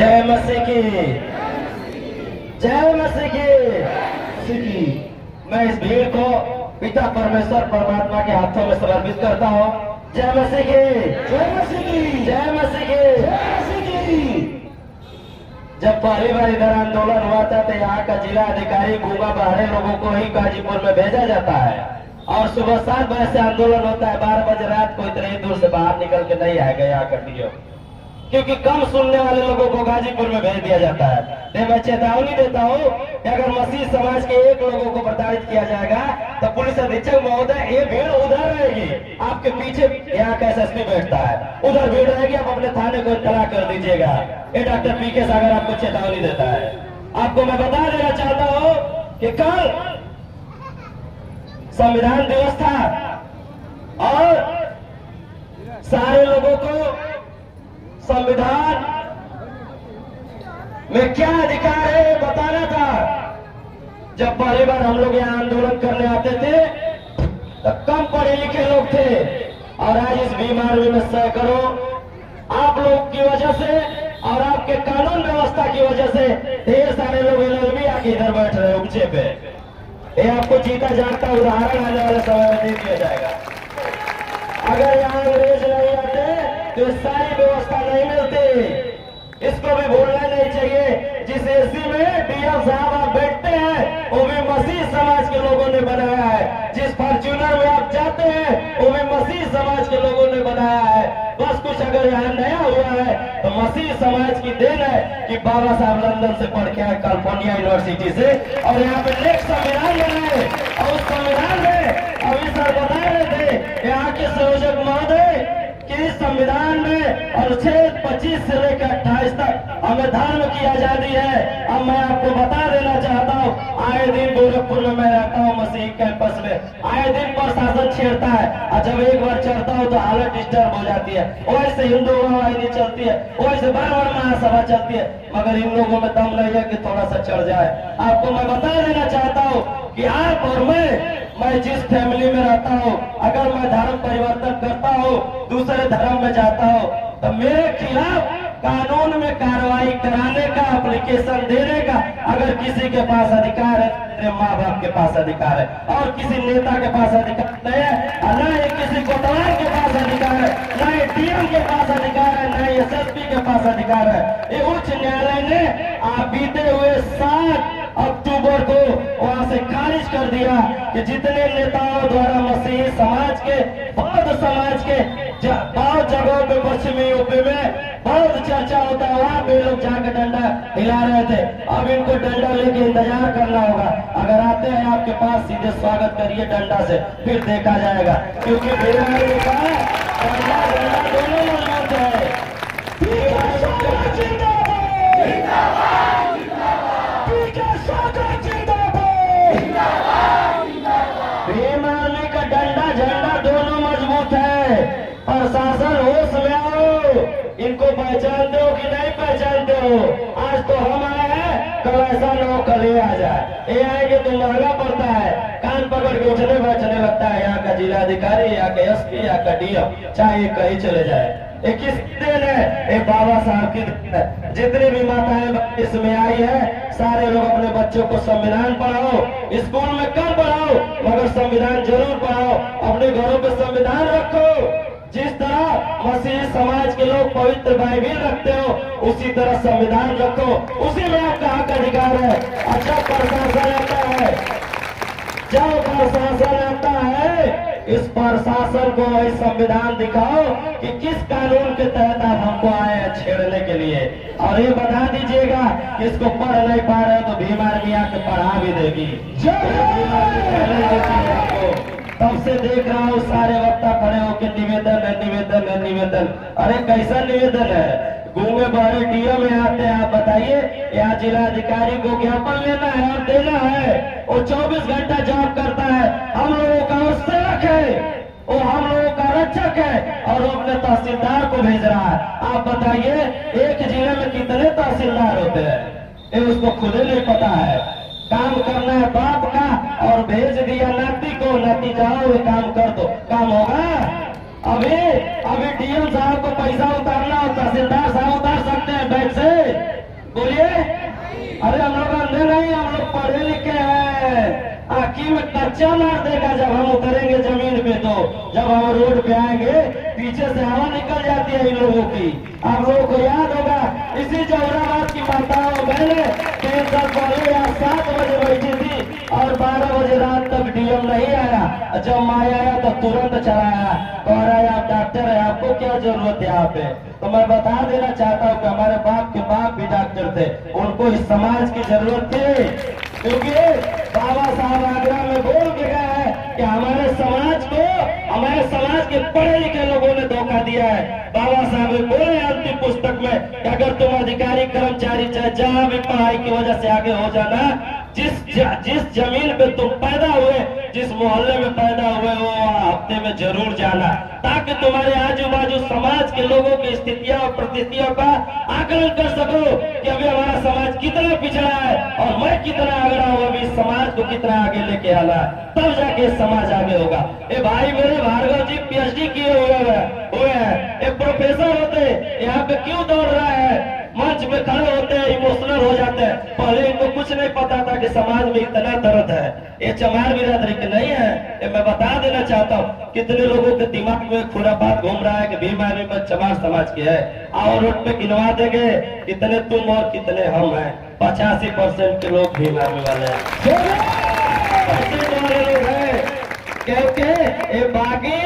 जय मसीह की, जय मसीह की। मैं इस भीड़ को पिता परमेश्वर परमात्मा के हाथों में समर्पित करता हूँ। जय मसीह की, जय मसीह की, जय मसीह की, जय मसीह की। जब पहली बार इधर आंदोलन हुआ था तो यहाँ का जिला अधिकारी गूंगा बहरे लोगों को ही गाजीपुर में भेजा जाता है और सुबह 7 बजे से आंदोलन होता है। 12 बजे रात को इतनी दूर से बाहर निकल के नहीं आएगा यहाँ कटियो, क्योंकि कम सुनने वाले लोगों को गाजीपुर में भेज दिया जाता है। मैं चेतावनी देता हूँ कि अगर मसीह समाज के एक लोगों को प्रताड़ित किया जाएगा तो पुलिस अधीक्षक महोदय ये भीड़ उधर रहेगी, आपके पीछे यहाँ का एसएसपी बैठता है, उधर भीड़ रहेगी, आप अपने थाने को इत्तला कर दीजिएगा। ये डॉक्टर पीके सागर आपको चेतावनी देता है। आपको मैं बता देना चाहता हूँ कि कल संविधान दिवस था और सारे लोगों को संविधान में क्या अधिकार है बताना था। जब पहली बार हम लोग यहाँ आंदोलन करने आते थे तो कम पढ़े लिखे लोग थे और आज इस बीमारी में सैकड़ों आप लोग की वजह से और आपके कानून व्यवस्था की वजह से ढेर सारे लोग एलएलबी आके इधर बैठ रहे हैं ऊंचे पे। ये आपको जीता जागता उदाहरण आने वाले समय में दे दिया जाएगा। अगर यहाँ अंग्रेज नहीं आते तो सारी व्यवस्था नहीं मिलती। इसको भी भूलना नहीं चाहिए। जिस एसी में डीएम साहब आप बैठते हैं वो भी मसीह समाज के लोगों ने बनाया है। जिस फॉर्च्यूनर में आप जाते हैं वो भी मसीह समाज के लोगों ने बनाया है। बस कुछ अगर यहाँ नया हुआ है तो मसीह समाज की देन है कि बाबा साहब लंदन से पढ़ के आए, कैलिफोर्निया यूनिवर्सिटी से, और यहाँ पे नेक्स्ट संविधान बनाए और उस संविधान में अभी सर बता रहे थे यहाँ के संयोजक महोदय कि इस संविधान में अनुच्छेद 25 से लेकर 28 तक हमें धर्म की आजादी है। अब मैं आपको बता देना चाहता हूँ, आए दिन गोरखपुर में मैं रहता हूँ मसीह कैंपस में, आए दिन प्रशासन छेड़ता है और जब एक बार चढ़ता हूँ तो हालत डिस्टर्ब हो जाती है। वैसे हिंदू वाहिनी चलती है, वैसे बार-बार महासभा चलती है, मगर इन लोगों में दम नहीं है कि थोड़ा सा चढ़ जाए। आपको मैं बता देना चाहता हूँ कि आप और मैं जिस फैमिली में रहता हूँ, अगर मैं धर्म परिवर्तन करता हूँ, दूसरे धर्म में जाता हूँ तो मेरे खिलाफ कानून में कार्रवाई कराने का, एप्लीकेशन देने का अगर किसी के पास अधिकार है, मेरे माँ बाप के पास अधिकार है और किसी नेता के पास अधिकार नहीं है, न ही किसी कोतवाल के पास अधिकार है, न ही डीएम के पास अधिकार है, न ही एसएसपी के पास अधिकार है। ये उच्च न्यायालय ने बीते हुए 7 अक्टूबर को वहां से खारिज कर दिया कि जितने नेताओं द्वारा मसीही समाज के, बौद्ध समाज के बहुत जगहों पे पश्चिमी यूपी में बहुत चर्चा होता है, वहां पे लोग जाकर डंडा हिला रहे थे। अब इनको डंडा लेके इंतजार करना होगा। अगर आते हैं आपके पास सीधे स्वागत करिए डंडा से, फिर देखा जाएगा, क्योंकि बीमारी का डंडा दोनों मजबूत है। बीमारी का डंडा झंडा दोनों मजबूत है। प्रशासन होश में आओ, इनको पहचानते हो कि नहीं पहचानते हो? आज तो हम आए हैं, कल ऐसा न हो कल आ जाए। ये आएंगे तो महंगा पड़ता है, कान पकड़ के उठने बैठने लगता है। यहाँ का जिला अधिकारी, यहाँ का एसपी, यहाँ का डीएम, चाहे कहीं चले जाए। ये किस दिन है? ये बाबा साहब की दिन है। जितनी भी माताएं इसमें आई है, सारे लोग अपने बच्चों को संविधान पढ़ाओ, स्कूल में कम पढ़ाओ मगर संविधान जरूर पढ़ाओ। अपने घरों पे संविधान रखो। जिस तरह मसीही समाज के लोग पवित्र बाइबिल रखते हो, उसी तरह संविधान रखो, उसी में आपका हक अधिकार है। अच्छा प्रशासन आता है, जब प्रशासन आता है, इस प्रशासन को वही संविधान दिखाओ कि किस कानून के तहत आप हमको आए हैं छेड़ने के लिए। और ये बता दीजिएगा कि इसको पढ़ नहीं पा रहे तो बीमार भी आके पढ़ा भी देगी। आपको तब से देख रहा हूँ सारे वक्ता खड़े होकर निवेदन है, निवेदन है, निवेदन। अरे कैसा निवेदन है? गूंगे बहरे डीएम में आते हैं, आप बताइए, यहाँ जिला अधिकारी को ज्ञापन लेना है और देना है। वो 24 घंटा जॉब करता है, हम लोगों का वो सेवक है, वो हम लोगों का रक्षक है और वो अपने तहसीलदार को भेज रहा है। आप बताइए एक जिले में कितने तहसीलदार होते हैं? ये उसको खुद ही नहीं पता है। काम करना है बाप का और भेज दिया नाती को, नाती जाओ ये काम कर दो, काम होगा? अभी डीएम साहब को पैसा उतारना हो, तहसीलदार साहब उतार सकते हैं बैंक से? बोलिए। अरे हम लोग अंधे नहीं, हम लोग पढ़े लिखे हैं। आँखी में कच्चा मार देगा जब हम उतरेंगे जमीन पे। तो जब हम रोड पे आएंगे पीछे से हवा निकल जाती है इन लोगों की। आप लोगों को याद होगा इसी जौहराबाद की माताओं बहने 3 साल पहले यहाँ 7 बजे बैठी थी और 12 बजे रात तक डीएम नहीं आया। जब माया आया तो तुरंत चला आया, कह रहा है आप डॉक्टर है, आपको क्या जरूरत है यहाँ पे। तो मैं बता देना चाहता हूँ कि हमारे बाप के बाप भी डॉक्टर थे, उनको इस समाज की जरूरत थी। क्योंकि बाबा साहब आगरा में बोल के गए हैं कि हमारे समाज के पढ़े लिखे लोगों ने धोखा दिया है। बाबा साहब ने बोले अंतिम पुस्तक में कि अगर तुम अधिकारी कर्मचारी चाहे जहाँ भी पढ़ाई की वजह से आगे हो जाना, जिस जमीन पे तुम पैदा हुए, जिस मोहल्ले में पैदा हुए वो हफ्ते में जरूर जाना, ताकि तुम्हारे आजू बाजू समाज के लोगों की स्थितियों और परिस्थितियों का आकलन कर सको कि अभी हमारा समाज कितना पिछड़ा है और मैं कितना आगरा हूँ, अभी समाज को कितना आगे लेके आना है, तब जाके समाज आगे होगा। ए भाई मेरे भार्गव जी पीएचडी किए हुए हैं, एक प्रोफेसर होते यहाँ पे क्यों दौड़ रहा है, मंच में खड़े होते हैं इमोशनल हो जाते हैं। पहले इनको कुछ नहीं पता था कि समाज में इतना दर्द है। ये चमार बिरादरी के नहीं है, ये मैं बता देना चाहता हूँ। कितने लोगों के दिमाग में खुरापात घूम रहा है कि भीम आर्मी में चमार समाज की है। और रोड पे गिनवा देंगे कितने तुम और कितने हम हैं। 85% के लोग भीम आर्मी वाले हैं, क्योंकि ये बाकी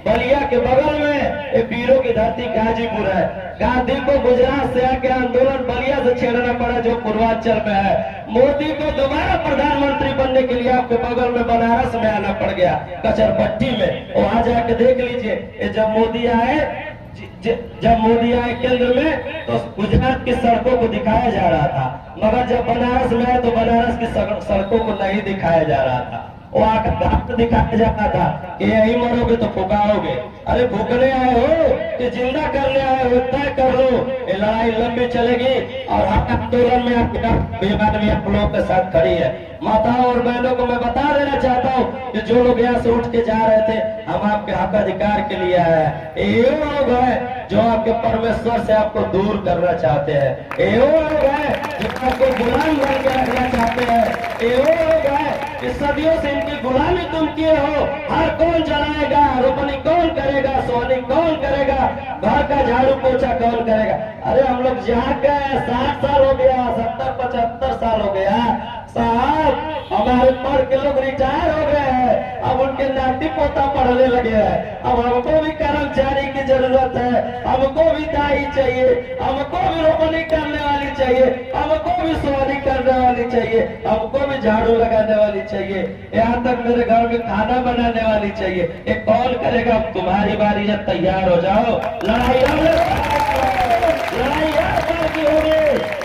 बलिया के बगल में ये वीरों की धरती गाजीपुर है। गांधी को गुजरात से आके आंदोलन बलिया से छेड़ना पड़ा जो पूर्वांचल में है। मोदी को दोबारा प्रधानमंत्री बनने के लिए आपके बगल में बनारस में आना पड़ गया, कचरपट्टी में। वहां जाके देख लीजिए जब मोदी आए केंद्र में तो गुजरात की सड़कों को दिखाया जा रहा था, मगर जब बनारस में आए तो बनारस की सड़कों को नहीं दिखाया जा रहा था। वो आकर दिखाया जाता था कि यही मरोगे तो फुकाओगे। अरे भूखने आए हो कि जिंदा करने आए हो, तय कर लो। ये लड़ाई लंबी चलेगी और आंदोलन में बीमारी आप लोगों के साथ खड़ी है। माताओं और बहनों को मैं बता देना चाहता हूँ कि जो लोग यहाँ से उठ के जा रहे थे, हम आपके हक अधिकार के लिए आए हैं। ये लोग हैं जो आपके परमेश्वर से आपको दूर करना चाहते हैं, ये लोग हैं जो आपको गुलाम बन के रखना चाहते हैं, ये लोग हैं कि सदियों से इनकी गुलामी तुम किए हो। हर कौन जलाएगा, रोपनी कौन करेगा, सोनी कौन करेगा, घर का झाड़ू पोछा कौन करेगा। अरे हम लोग जाग गए, 60 साल हो गया, 70-75 साल हो गया साहब, हमारे पढ़ के लोग रिटायर हो गए हैं, अब उनके नाती पोता पढ़ने लगे हैं। अब हमको भी कर्मचारी की जरूरत है, हमको भी दाई चाहिए, हमको भी रोपनी करने वाली चाहिए, हमको भी सोनी करने वाली चाहिए, हमको भी झाड़ू लगाने वाली चाहिए, यहाँ तक मेरे घर में खाना बनाने वाली चाहिए। ये कौन करेगा? तुम्हारी बारी है, तैयार हो जाओ। लड़ाई होगी,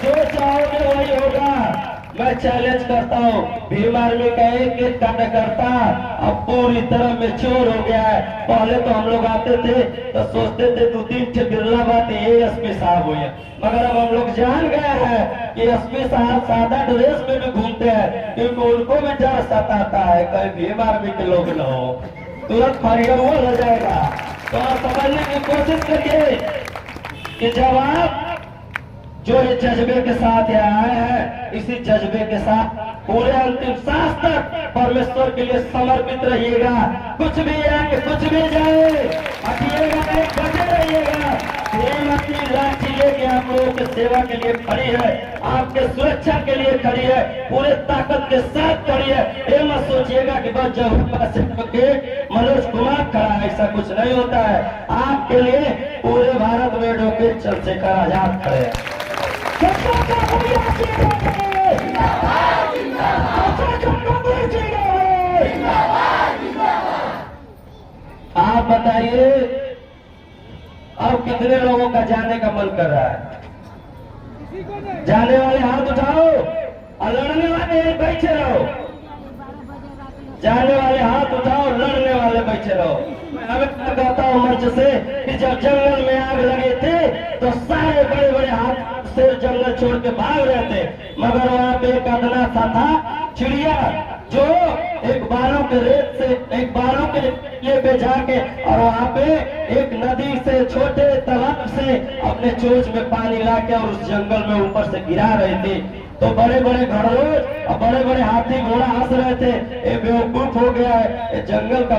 जो चाहोगे वही होगा। मैं चैलेंज करता हूँ, भीम आर्मी का एक एक कार्यकर्ता अब पूरी तरह मैच्योर हो गया है। पहले तो हम लोग आते थे तो सोचते थे 2-3 ठे बिरला बात ये एसपी साहब हुए, मगर अब हम लोग जान गए हैं कि एसपी साहब सादा ड्रेस में भी घूमते हैं, क्योंकि उनको भी डर सताता है कहीं भीम आर्मी के लोग न हो, तुरंत फायरिंग हो जाएगा। तो आप समझने की कोशिश करिए कि जब आप जो ये जज्बे के साथ यहाँ आए हैं, इसी जज्बे के साथ पूरे अंतिम सांस तक परमेश्वर के लिए समर्पित रहिएगा। कुछ भी आए कुछ भी जाए, हटिएगा नहीं, बचे रहिएगा। भीम अपनी लाठी लेके आप लोगों की सेवा के लिए खड़ी है, आपके सुरक्षा के लिए खड़ी है, पूरे ताकत के साथ खड़ी है। ये मत सोचिएगा कि बस जब मनोज कुमार खड़ा है, ऐसा कुछ नहीं होता है। आपके लिए पूरे भारत में डॉक्टर चंद्रशेखर आजाद खड़े हैं। आप बताइए अब कितने लोगों का जाने का मन कर रहा है? जाने वाले हाथ उठाओ और लड़ने वाले बैठे रहो। जाने वाले हाथ उठाओ, लड़ने वाले बैठे रहो। मैं हमेशा कहता हूँ मंच से कि जब जंगल में आग लगे थे तो सारे बड़े बड़े हाथ से जंगल छोड़ के भाग रहे थे, मगर वहाँ पे एक अदना सा था चिड़िया, जो एक बालू के रेत से एक बालू के टीले पे जाके और वहाँ पे एक नदी से छोटे तालाब से अपने चोंच में पानी लाके और उस जंगल में ऊपर से गिरा रहे थे। तो बड़े बड़े घड़ोज और बड़े बड़े हाथी घोड़ा हंस रहे थे, ये बेवकूफ हो गया है, ये जंगल का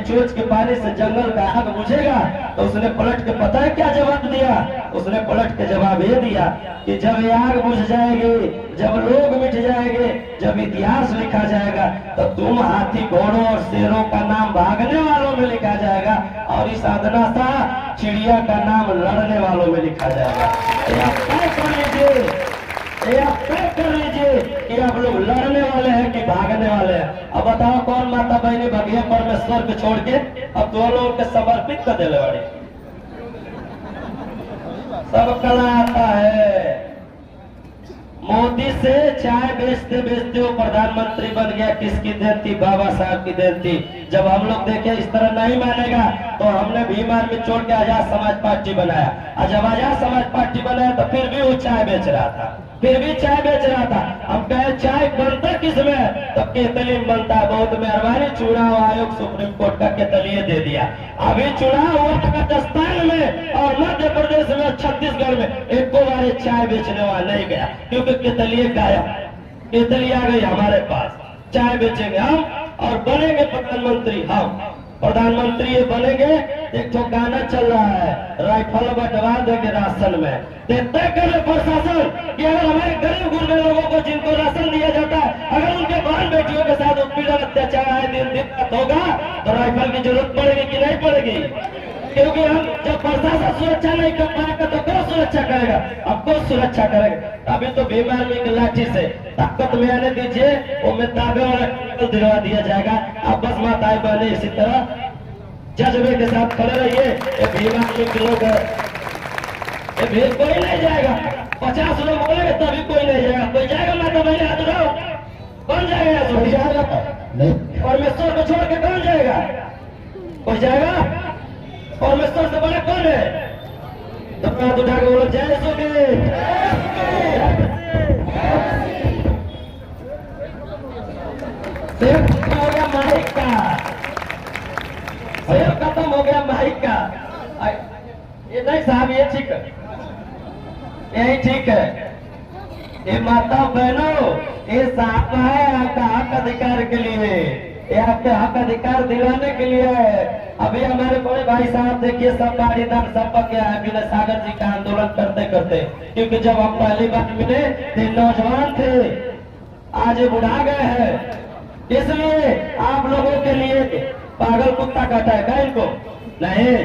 चोंच के पानी से जंगल का आग बुझेगा। तो उसने पलट के पता है क्या जवाब दिया? उसने पलट के जवाब ये दिया कि जब ये आग बुझ जाएगी, जब लोग मिट जाएंगे, जब इतिहास लिखा जाएगा, तो तुम हाथी घोड़ों और शेरों का नाम भागने वालों में लिखा जाएगा और इस अदना सा चिड़िया का नाम लड़ने वालों में लिखा जाएगा। ये आप तय कर लीजिए, ये आप तय कर लीजिए कि आप लोग लड़ने वाले हैं कि भागने वाले हैं। अब बताओ कौन माता बहनी भगिया परमेश्वर को छोड़ के अब दोनों लोगों के समर्पित कर देने वाली? सब कला आता है। मोदी से चाय बेचते बेचते वो प्रधानमंत्री बन गया, किसकी देन थी? बाबा साहब की देन थी। जब हम लोग देखे इस तरह नहीं मानेगा तो हमने भीम आर्मी छोड़ के आजाद समाज पार्टी बनाया, और जब आजाद समाज पार्टी बनाया तो फिर भी वो चाय बेच रहा था, फिर भी चाय बेच रहा था। हम कहे चाय बनता किसमें? तब केतली में बनता है। बहुत मेहरबानी, चुनाव आयोग सुप्रीम कोर्ट का केतली दे दिया। अभी चुनाव हुआ राजस्थान में और मध्य प्रदेश में, छत्तीसगढ़ में एक बार चाय बेचने वाला नहीं गया, क्योंकि केतली गायब। केतली आ गई हमारे पास। चाय बेचेंगे हम और बनेंगे प्रधानमंत्री हम। प्रधानमंत्री ये बनेंगे। एक तो गाना चल रहा है, राइफल बंटवा देंगे राशन में। तय करे प्रशासन कि अगर हमारे गरीब गुरबे लोगों को जिनको राशन दिया जाता है, अगर उनके बहन बेटियों के साथ उत्पीड़न अत्याचार आए दिन दिन होगा तो राइफल की जरूरत पड़ेगी कि नहीं पड़ेगी? क्योंकि हम जब प्रशासन सुरक्षा नहीं कर पाएगा तो कौन सुरक्षा करेगा? अब कौन सुरक्षा करेगा? अभी तो भीम आर्मी की लाठी से ताकत में आने दीजिए, वो में ताबे वाला दिलवा दिया जाएगा। आप बस माताएं बहने इसी तरह जज्बे के साथ खड़े रहिए। ये भीम आर्मी के लोग ये भीड़ कोई नहीं जाएगा। 50 लोग बोलेंगे तभी कोई नहीं जाएगा। कोई जाएगा? माता बहने हाथ उठाओ। कौन जाएगा? कोई जाएगा नहीं। परमेश्वर को छोड़ के कौन जाएगा? कोई जाएगा? परमेश्वर से बड़ा कौन है? तो हाथ उठा के बोलो जय सुखी। सेब खत्म हो गया माइक का, सेब खत्म हो गया माइक का। ये नहीं साहब, ये ठीक है, यही ठीक है। ये माता बहनों, ये साहब है आपका हक अधिकार के लिए, ये आपके हक अधिकार दिलाने के लिए है। अभी हमारे बड़े भाई साहब देखिए सब बारीदार सब क्या है, विनय सागर जी का आंदोलन करते करते, क्योंकि जब हम पहली बार मिले तो नौजवान थे, आज ये बुढ़ा गए हैं। इसलिए आप लोगों के लिए पागल कुत्ता काटा है क्या इनको? नहीं,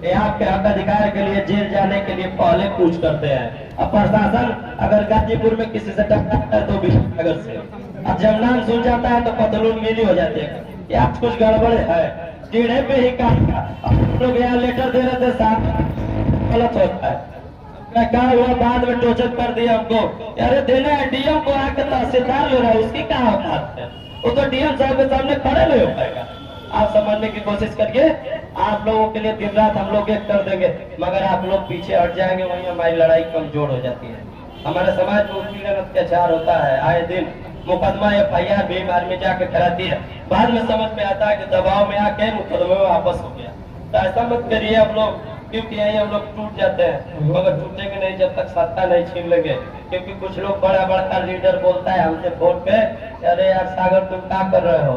ये आपके हक अधिकार के लिए जेल जाने के लिए पहले पूछ करते हैं। अब प्रशासन अगर गाजीपुर में किसी से टकराता है तो भी अगर से, अब जब नाम सुन जाता है तो पतलून मिली हो जाती है, या कुछ गड़बड़ है, टीढ़े पे ही काटा। हम लोग यहाँ लेटर दे रहे थे साहब, गलत होता है। क्या हुआ? बाद में टोचन कर दिया हमको। अरे देने है डीएम को आके तहसीलदार ले रहा है, उसकी क्या औकात है? वो तो डीएम साहब के सामने खड़े नहीं हो पाएगा। आप समझने की कोशिश करिए। आप लोगों के लिए दिन रात हम लोग एक कर देंगे, मगर आप लोग पीछे हट जाएंगे, वहीं हमारी लड़ाई कमजोर हो जाती है। हमारे समाज में उत्पीड़न अत्याचार होता है, आए दिन मुकदमा FIR भीम आर्मी जाके कराती है। बाद में समझ में आता है कि दबाव में आके मुकदमे में वापस हो गया। तो ऐसा मत करिए आप लोग, क्योंकि यही हम लोग टूट जाते हैं, मगर टूटेंगे नहीं जब तक सत्ता नहीं छीन लेंगे। क्योंकि कुछ लोग बड़ा बड़ा लीडर बोलता है हमसे फोन पे, अरे यार सागर तुम क्या कर रहे हो?